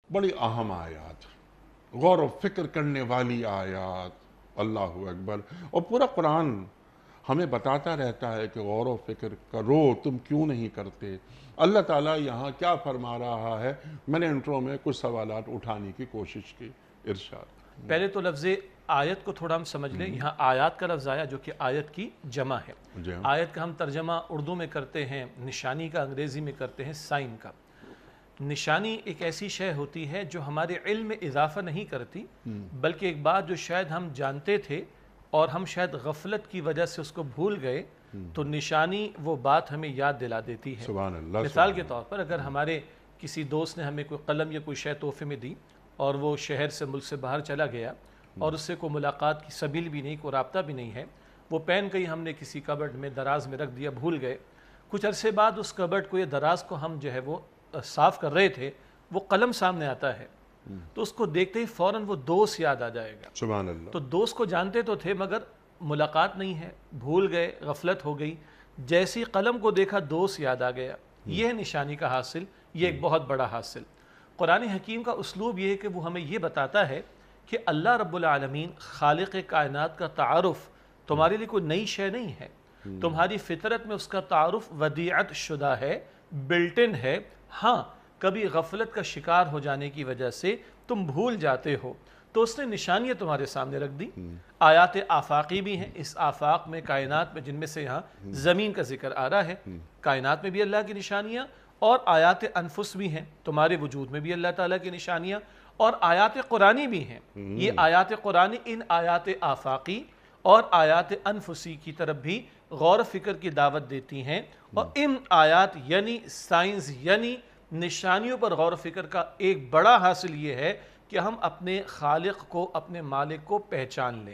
बड़ी अहम आयत, गौर व फिक्र करने वाली आयत। अल्लाहु अकबर। और पूरा कुरान हमें बताता रहता है कि गौर व फिक्र करो, तुम क्यों नहीं करते। अल्लाह ताला यहाँ क्या फरमा रहा है, मैंने इंट्रो में कुछ सवालात उठाने की कोशिश की। इरशाद। पहले तो लफ्ज़ आयत को थोड़ा हम समझ लें। यहाँ आयत का लफ्ज़ आया जो कि आयत की जमा है। जी हाँ। आयत का हम तर्जमा उर्दू में करते हैं निशानी का, अंग्रेज़ी में करते हैं साइन का। निशानी एक ऐसी शय होती है जो हमारे इल्म में इजाफा नहीं करती, बल्कि एक बात जो शायद हम जानते थे और हम शायद गफलत की वजह से उसको भूल गए, तो निशानी वो बात हमें याद दिला देती है। सुभान अल्लाह। मिसाल के तौर पर अगर हमारे किसी दोस्त ने हमें कोई कलम या कोई शय तोहफे में दी और वो शहर से, मुल्क से बाहर चला गया और उससे कोई मुलाकात की सबील भी नहीं, कोई राब्ता भी नहीं है, वो पेन कहीं हमने किसी कबर्ड में, दराज में रख दिया, भूल गए। कुछ अरसे बाद उस कबर्ड को या दराज को हम जो है वो साफ़ कर रहे थे, वो कलम सामने आता है, तो उसको देखते ही फ़ौरन वो दोस्त याद आ जाएगा। सुभान अल्लाह। तो दोस्त को जानते तो थे मगर मुलाकात नहीं है, भूल गए, गफलत हो गई। जैसी कलम को देखा दोस्त याद आ गया। ये है निशानी का हासिल, ये एक बहुत बड़ा हासिल। कुरान हकीम का उसलूब ये है कि वो हमें ये बताता है कि अल्लाह रब्बुल आलमीन खालिक कायनात का तारुफ तुम्हारे लिए कोई नई शय नहीं है। तुम्हारी फितरत में उसका तारुफ वदीअत शुदा है, बिल्ट इन है। हाँ, कभी गफलत का शिकार हो जाने की वजह से तुम भूल जाते हो, तो उसने निशानियाँ तुम्हारे सामने रख दी। आयात आफाकी भी हैं, इस आफाक में, कायनात में, जिनमें से यहाँ ज़मीन का जिक्र आ रहा है। कायनात में भी अल्लाह की निशानियाँ, और आयात अनफुस भी हैं, तुम्हारे वजूद में भी अल्लाह ताला की निशानियाँ, और आयात कुरानी भी हैं। ये आयात कुरानी इन आयात आफाकी और आयात अनफुसी की तरफ भी गौर फिक्र की दावत देती हैं। और इन आयात यानी साइंस यानी निशानियों पर गौर फिक्र का एक बड़ा हासिल ये है कि हम अपने खालिक को, अपने मालिक को पहचान लें।